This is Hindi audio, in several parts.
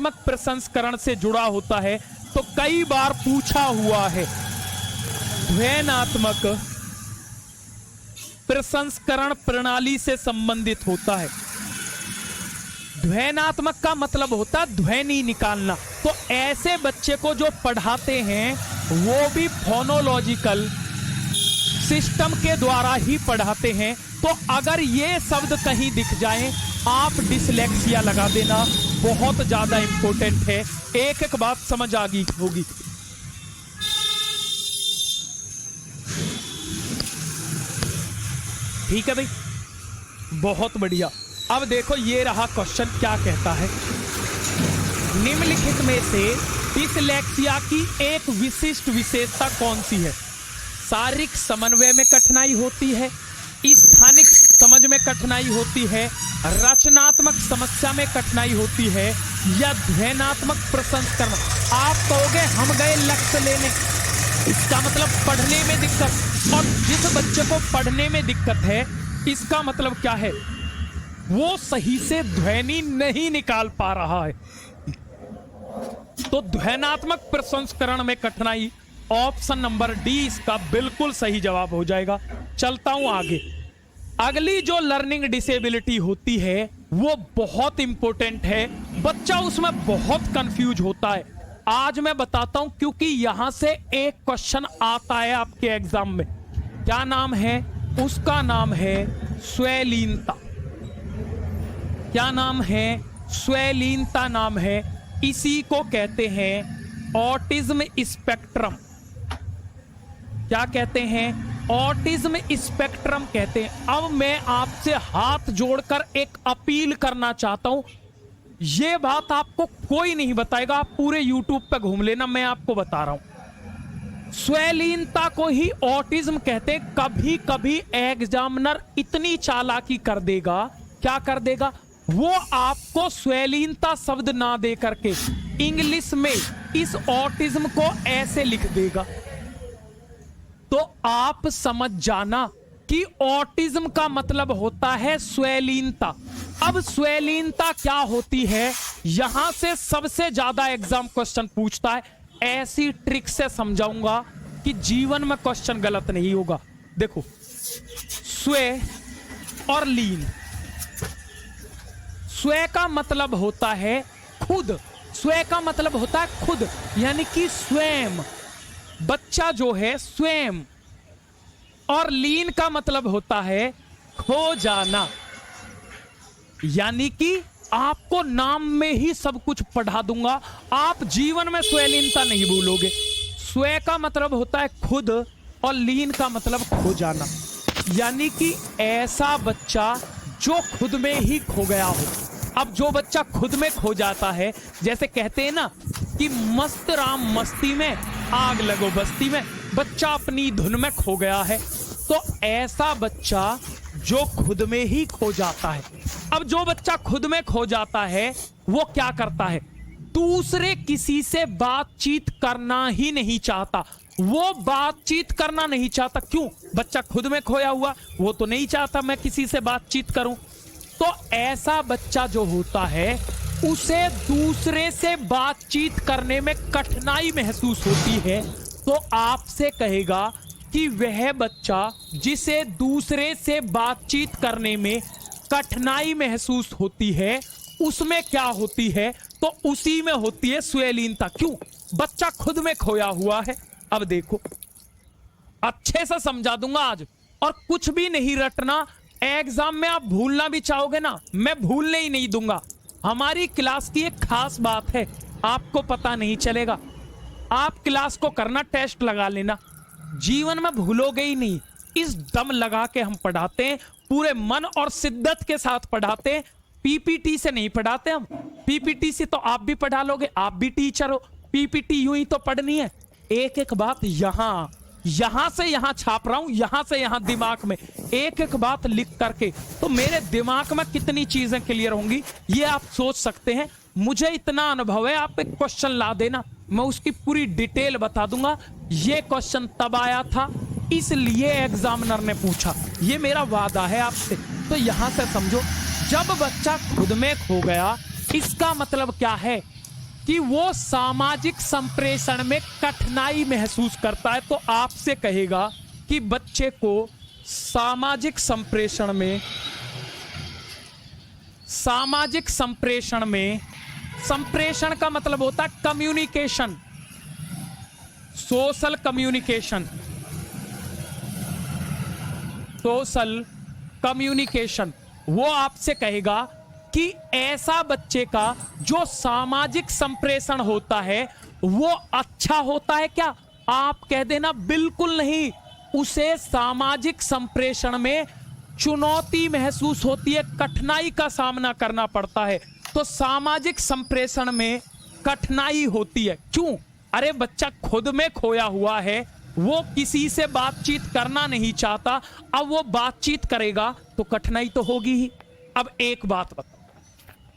प्रसंस्करण से जुड़ा होता है तो कई बार पूछा हुआ है। ध्वन्यात्मक प्रसंस्करण प्रणाली से संबंधित होता है। ध्वन्यात्मक का मतलब होता है ध्वनि निकालना। तो ऐसे बच्चे को जो पढ़ाते हैं वो भी फोनोलॉजिकल सिस्टम के द्वारा ही पढ़ाते हैं। तो अगर ये शब्द कहीं दिख जाए आप डिसलेक्सिया लगा देना, बहुत ज्यादा इंपॉर्टेंट है। एक एक बात समझ आ गई होगी। ठीक है भाई, बहुत बढ़िया। अब देखो ये रहा क्वेश्चन, क्या कहता है। निम्नलिखित में से डिसलेक्सिया की एक विशिष्ट विशेषता कौन सी है? शारीरिक समन्वय में कठिनाई होती है, स्थानिक समझ में कठिनाई होती है, रचनात्मक समस्या में कठिनाई होती है, या ध्वन्यात्मक प्रसंस्करण। आप कहोगे हम गए लक्ष्य लेने, इसका मतलब पढ़ने में दिक्कत। और जिस बच्चे को पढ़ने में दिक्कत है इसका मतलब क्या है? वो सही से ध्वनि नहीं निकाल पा रहा है। तो ध्वन्यात्मक प्रसंस्करण में कठिनाई, ऑप्शन नंबर डी इसका बिल्कुल सही जवाब हो जाएगा। चलता हूं आगे। अगली जो लर्निंग डिसेबिलिटी होती है वो बहुत इंपॉर्टेंट है, बच्चा उसमें बहुत कंफ्यूज होता है। आज मैं बताता हूं क्योंकि यहां से एक क्वेश्चन आता है आपके एग्जाम में। क्या नाम है उसका? नाम है स्वैलीनता। क्या नाम है? स्वैलीनता नाम है। इसी को कहते हैं ऑटिज्म स्पेक्ट्रम। क्या कहते हैं? ऑटिज्म स्पेक्ट्रम कहते हैं। अब मैं आपसे हाथ जोड़कर एक अपील करना चाहता हूं, यह बात आपको कोई नहीं बताएगा, आप पूरे YouTube पे घूम लेना, मैं आपको बता रहा हूं। स्वैलीनता को ही ऑटिज्म कहते हैं। कभी कभी एग्जामिनर इतनी चालाकी कर देगा, क्या कर देगा, वो आपको स्वैलीनता शब्द ना दे करके इंग्लिश में इस ऑटिज्म को ऐसे लिख देगा। तो आप समझ जाना कि ऑटिज्म का मतलब होता है स्वैलीनता। अब स्वैलीनता क्या होती है, यहां से सबसे ज्यादा एग्जाम क्वेश्चन पूछता है। ऐसी ट्रिक से समझाऊंगा कि जीवन में क्वेश्चन गलत नहीं होगा। देखो, स्वै और लीन। स्वै का मतलब होता है खुद, स्वै का मतलब होता है खुद, यानी कि स्वयं, बच्चा जो है स्वयं। और लीन का मतलब होता है खो जाना, यानी कि आपको नाम में ही सब कुछ पढ़ा दूंगा, आप जीवन में स्वैलीनता नहीं भूलोगे। स्वै का मतलब होता है खुद और लीन का मतलब खो जाना, यानी कि ऐसा बच्चा जो खुद में ही खो गया हो। अब जो बच्चा खुद में खो जाता है, जैसे कहते हैं ना कि मस्त राम मस्ती में आग लगो बस्ती में, बच्चा अपनी धुन में खो गया है। तो ऐसा बच्चा जो खुद में ही खो जाता है। अब जो बच्चा खुद में खो जाता है वो क्या करता है? दूसरे किसी से बातचीत करना ही नहीं चाहता। वो बातचीत करना नहीं चाहता। क्यों? बच्चा खुद में खोया हुआ, वो तो नहीं चाहता मैं किसी से बातचीत करूं। तो ऐसा बच्चा जो होता है उसे दूसरे से बातचीत करने में कठिनाई महसूस होती है। तो आपसे कहेगा कि वह बच्चा जिसे दूसरे से बातचीत करने में कठिनाई महसूस होती है उसमें क्या होती है? तो उसी में होती है स्वैलीनता। क्यों? बच्चा खुद में खोया हुआ है। अब देखो, अच्छे से समझा दूंगा आज, और कुछ भी नहीं रटना। एग्जाम में आप भूलना भी चाहोगे ना, मैं भूलने ही नहीं दूंगा। हमारी क्लास की एक खास बात है, आपको पता नहीं चलेगा। आप क्लास को करना, टेस्ट लगा लेना, जीवन में भूलोगे ही नहीं। इस दम लगा के हम पढ़ाते हैं, पूरे मन और शिद्दत के साथ पढ़ाते हैं। पीपीटी से नहीं पढ़ाते हम। पीपीटी से तो आप भी पढ़ा लोगे, आप भी टीचर हो। पीपीटी यूं ही तो पढ़नी है। एक एक बात यहां से यहां छाप रहा हूं, यहां से यहां दिमाग में एक एक बात लिख करके, तो मेरे दिमाग में कितनी चीजें क्लियर होंगी ये आप सोच सकते हैं। मुझे इतना अनुभव है, आप एक क्वेश्चन ला देना, मैं उसकी पूरी डिटेल बता दूंगा। ये क्वेश्चन तब आया था, इसलिए एग्जामिनर ने पूछा, ये मेरा वादा है आपसे। तो यहां से समझो, जब बच्चा खुद में खो गया, इसका मतलब क्या है कि वो सामाजिक संप्रेषण में कठिनाई महसूस करता है, तो आपसे कहेगा कि बच्चे को सामाजिक संप्रेषण में संप्रेषण का मतलब होता है कम्युनिकेशन, सोशल कम्युनिकेशन। वो आपसे कहेगा कि ऐसा बच्चे का जो सामाजिक संप्रेषण होता है वो अच्छा होता है क्या? आप कह देना बिल्कुल नहीं, उसे सामाजिक संप्रेषण में चुनौती महसूस होती है, कठिनाई का सामना करना पड़ता है। तो सामाजिक संप्रेषण में कठिनाई होती है। क्यों? अरे बच्चा खुद में खोया हुआ है, वो किसी से बातचीत करना नहीं चाहता, अब वो बातचीत करेगा तो कठिनाई तो होगी ही। अब एक बात बता,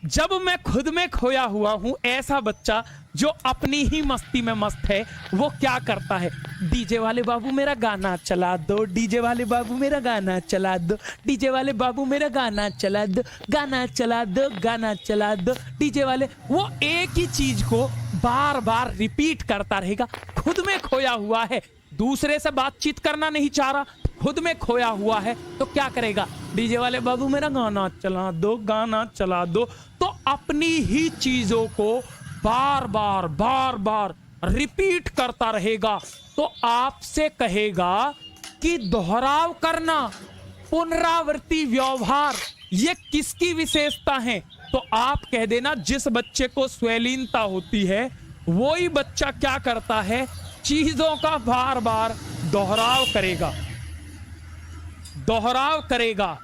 जब मैं खुद में खोया हुआ हूं, ऐसा बच्चा जो अपनी ही मस्ती में मस्त है, वो क्या करता है? डीजे वाले बाबू मेरा गाना चला दो, डीजे वाले बाबू मेरा गाना चला दो, डीजे वाले बाबू मेरा गाना चला दो, गाना चला दो, गाना चला दो, डीजे वाले। वो एक ही चीज को बार बार रिपीट करता रहेगा। खुद में खोया हुआ है, दूसरे से बातचीत करना नहीं चाह रहा, खुद में खोया हुआ है, तो क्या करेगा? डीजे वाले बाबू मेरा गाना चला दो, गाना चला दो। तो अपनी ही चीजों को बार बार रिपीट करता रहेगा। तो आपसे कहेगा कि दोहराव करना, पुनरावृत्ति व्यवहार, ये किसकी विशेषता है? तो आप कह देना जिस बच्चे को स्वैलीनता होती है वही बच्चा क्या करता है? चीजों का बार बार दोहराव करेगा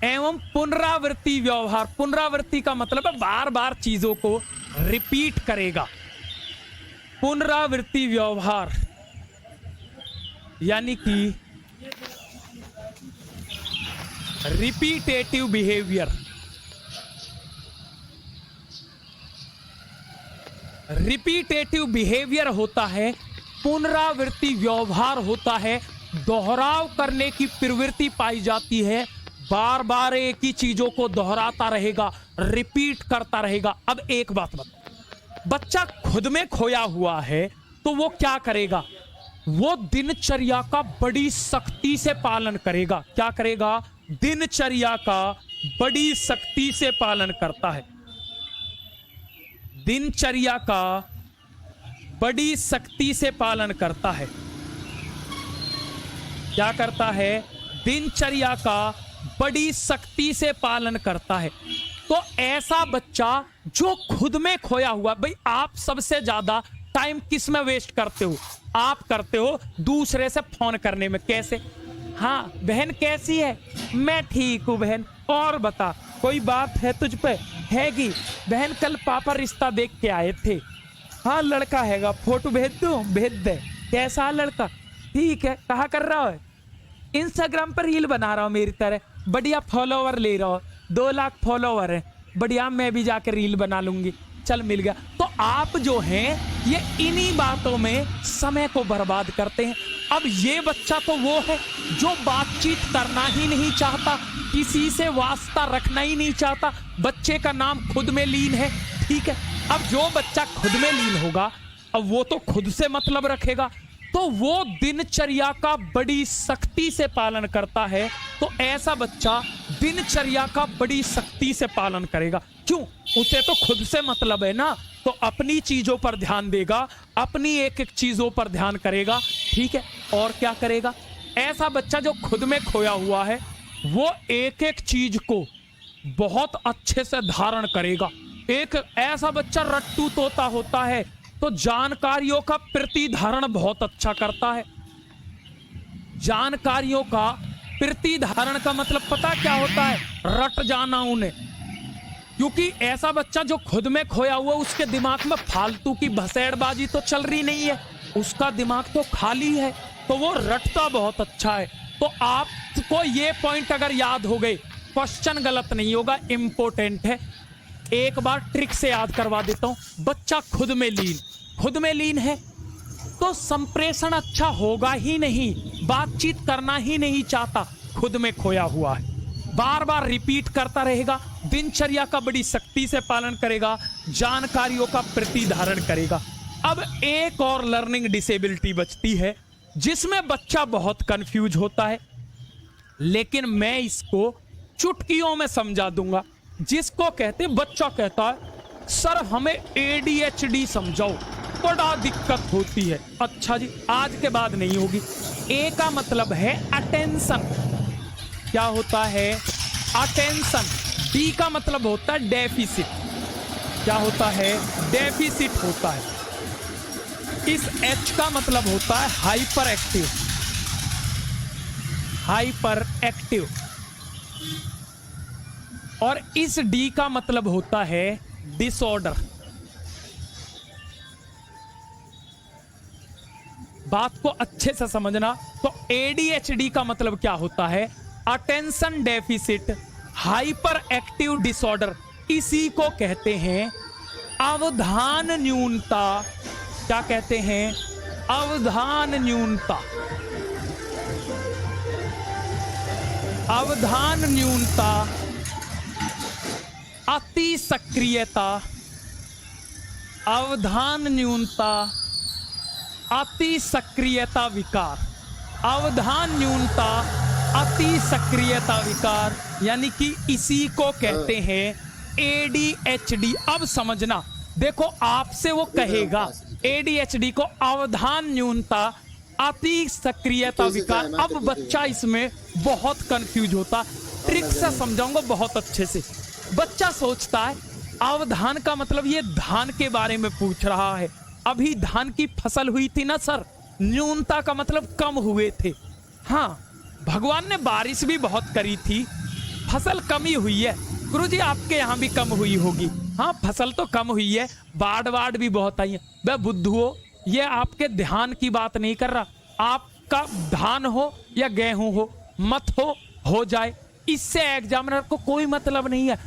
एवं पुनरावृत्ति व्यवहार। पुनरावृत्ति का मतलब है बार बार चीजों को रिपीट करेगा। पुनरावृत्ति व्यवहार यानी कि रिपीटेटिव बिहेवियर। रिपीटेटिव बिहेवियर होता है, पुनरावृत्ति व्यवहार होता है, दोहराव करने की प्रवृत्ति पाई जाती है, बार बार एक ही चीजों को दोहराता रहेगा, रिपीट करता रहेगा। अब एक बात बता, बच्चा खुद में खोया हुआ है तो वो क्या करेगा? वो दिनचर्या का बड़ी सख्ती से पालन करेगा। क्या करेगा? दिनचर्या का बड़ी सख्ती से पालन करता है। दिनचर्या का बड़ी सख्ती से पालन करता है। क्या करता है? दिनचर्या का बड़ी सख्ती से पालन करता है। तो ऐसा बच्चा जो खुद में खोया हुआ, भाई आप सबसे ज्यादा टाइम किस में वेस्ट करते हो? आप करते हो दूसरे से फोन करने में। कैसे? हाँ बहन कैसी है? मैं ठीक हूं बहन, और बता कोई बात है तुझ पे? हैगी बहन, कल पापा रिश्ता देख के आए थे। हाँ लड़का हैगा, फोटो भेज दूं? भेज दे। कैसा लड़का? ठीक है। कहाँ कर रहा है? इंस्टाग्राम पर रील बना रहा हूँ मेरी तरह, बढ़िया फॉलोवर ले रहा हूँ, 2 लाख फॉलोवर है, बढ़िया मैं भी जाकर रील बना लूंगी। चल मिल गया। तो आप जो हैं ये इन्हीं बातों में समय को बर्बाद करते हैं। अब ये बच्चा तो वो है जो बातचीत करना ही नहीं चाहता, किसी से वास्ता रखना ही नहीं चाहता, बच्चे का नाम खुद में लीन है। ठीक है, अब जो बच्चा खुद में लीन होगा, अब वो तो खुद से मतलब रखेगा, तो वो दिनचर्या का बड़ी सख्ती से पालन करता है। तो ऐसा बच्चा दिनचर्या का बड़ी सख्ती से पालन करेगा। क्यों? उसे तो खुद से मतलब है ना, तो अपनी चीजों पर ध्यान देगा, अपनी एक एक चीजों पर ध्यान करेगा। ठीक है, और क्या करेगा? ऐसा बच्चा जो खुद में खोया हुआ है वो एक एक चीज को बहुत अच्छे से धारण करेगा। एक ऐसा बच्चा रट्टू तोता होता है तो जानकारियों का प्रतिधारण बहुत अच्छा करता है। जानकारियों का प्रतिधारण का मतलब पता क्या होता है? रट जाना उन्हें। क्योंकि ऐसा बच्चा जो खुद में खोया हुआ, उसके दिमाग में फालतू की भसेड़बाजी तो चल रही नहीं है, उसका दिमाग तो खाली है, तो वो रटता बहुत अच्छा है। तो आपको ये पॉइंट अगर याद हो गए, क्वेश्चन गलत नहीं होगा, इंपॉर्टेंट है। एक बार ट्रिक से याद करवा देता हूं। बच्चा खुद में लीन है तो संप्रेषण अच्छा होगा ही नहीं, बातचीत करना ही नहीं चाहता, खुद में खोया हुआ है, बार बार रिपीट करता रहेगा, दिनचर्या का बड़ी सख्ती से पालन करेगा, जानकारियों का प्रतिधारण करेगा। अब एक और लर्निंग डिसेबिलिटी बचती है जिसमें बच्चा बहुत कंफ्यूज होता है, लेकिन मैं इसको चुटकियों में समझा दूंगा। जिसको कहते, बच्चा कहता है सर हमें ADHD समझाओ, बड़ा दिक्कत होती है। अच्छा जी, आज के बाद नहीं होगी। ए का मतलब है अटेंशन, क्या होता है? अटेंशन। डी का मतलब होता है डेफिसिट, क्या होता है? डेफिसिट होता है। इस एच का मतलब होता है हाइपर एक्टिव, हाइपर एक्टिव। और इस डी का मतलब होता है डिसऑर्डर। बात को अच्छे से समझना। तो ADHD का मतलब क्या होता है? Attention deficit hyper active disorder. इसी को कहते हैं अवधान न्यूनता। क्या कहते हैं? अवधान न्यूनता। अवधान न्यूनता, अति सक्रियता, अवधान न्यूनता, अति सक्रियता विकार। अवधान न्यूनता, अति सक्रियता विकार, यानी कि इसी को कहते हैं ADHD। अब समझना, देखो आपसे वो कहेगा ADHD को अवधान न्यूनता, अति सक्रियता विकार। अब बच्चा इसमें बहुत कंफ्यूज होता। ट्रिक से समझाऊंगा बहुत अच्छे से। बच्चा सोचता है अवधान का मतलब ये धान के बारे में पूछ रहा है। अभी धान की फसल हुई थी ना सर, न्यूनता का मतलब कम हुए थे। हाँ, भगवान ने बारिश भी बहुत करी थी, फसल कमी हुई है। गुरुजी आपके यहाँ भी कम हुई होगी। हाँ, फसल तो कम हुई है, बाढ़ भी बहुत आई है। वह बुद्धुओ, ये आपके ध्यान की बात नहीं कर रहा। आपका धान हो या गेहूं हो, मत हो जाए, इससे एग्जामिनर को कोई मतलब नहीं है।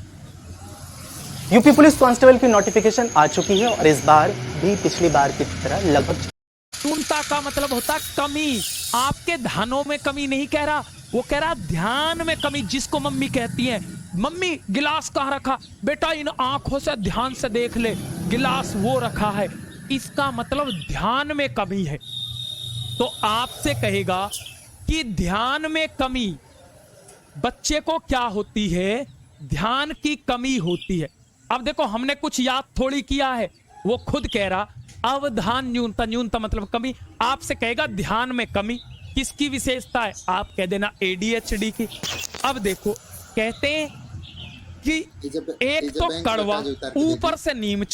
यूपी पुलिस कांस्टेबल की नोटिफिकेशन आ चुकी है और इस बार भी पिछली बार की तरह लगभग। न्यूनता का मतलब होता है कमी। आपके धानों में कमी नहीं कह रहा, वो कह रहा ध्यान में कमी। जिसको मम्मी कहती है, मम्मी गिलास कहाँ रखा? बेटा इन आंखों से ध्यान से देख ले, गिलास वो रखा है। इसका मतलब ध्यान में कमी है। तो आपसे कहेगा कि ध्यान में कमी बच्चे को क्या होती है? ध्यान की कमी होती है। अब देखो, हमने कुछ याद थोड़ी किया है, वो खुद कह रहा अवधान न्यूनता। न्यूनता मतलब कमी। आपसे कहेगा ध्यान में कमी किसकी विशेषता है? आप कह देना ADHD की। अब देखो, कहते हैं कि एक तो कड़वा ऊपर से नीम चढ़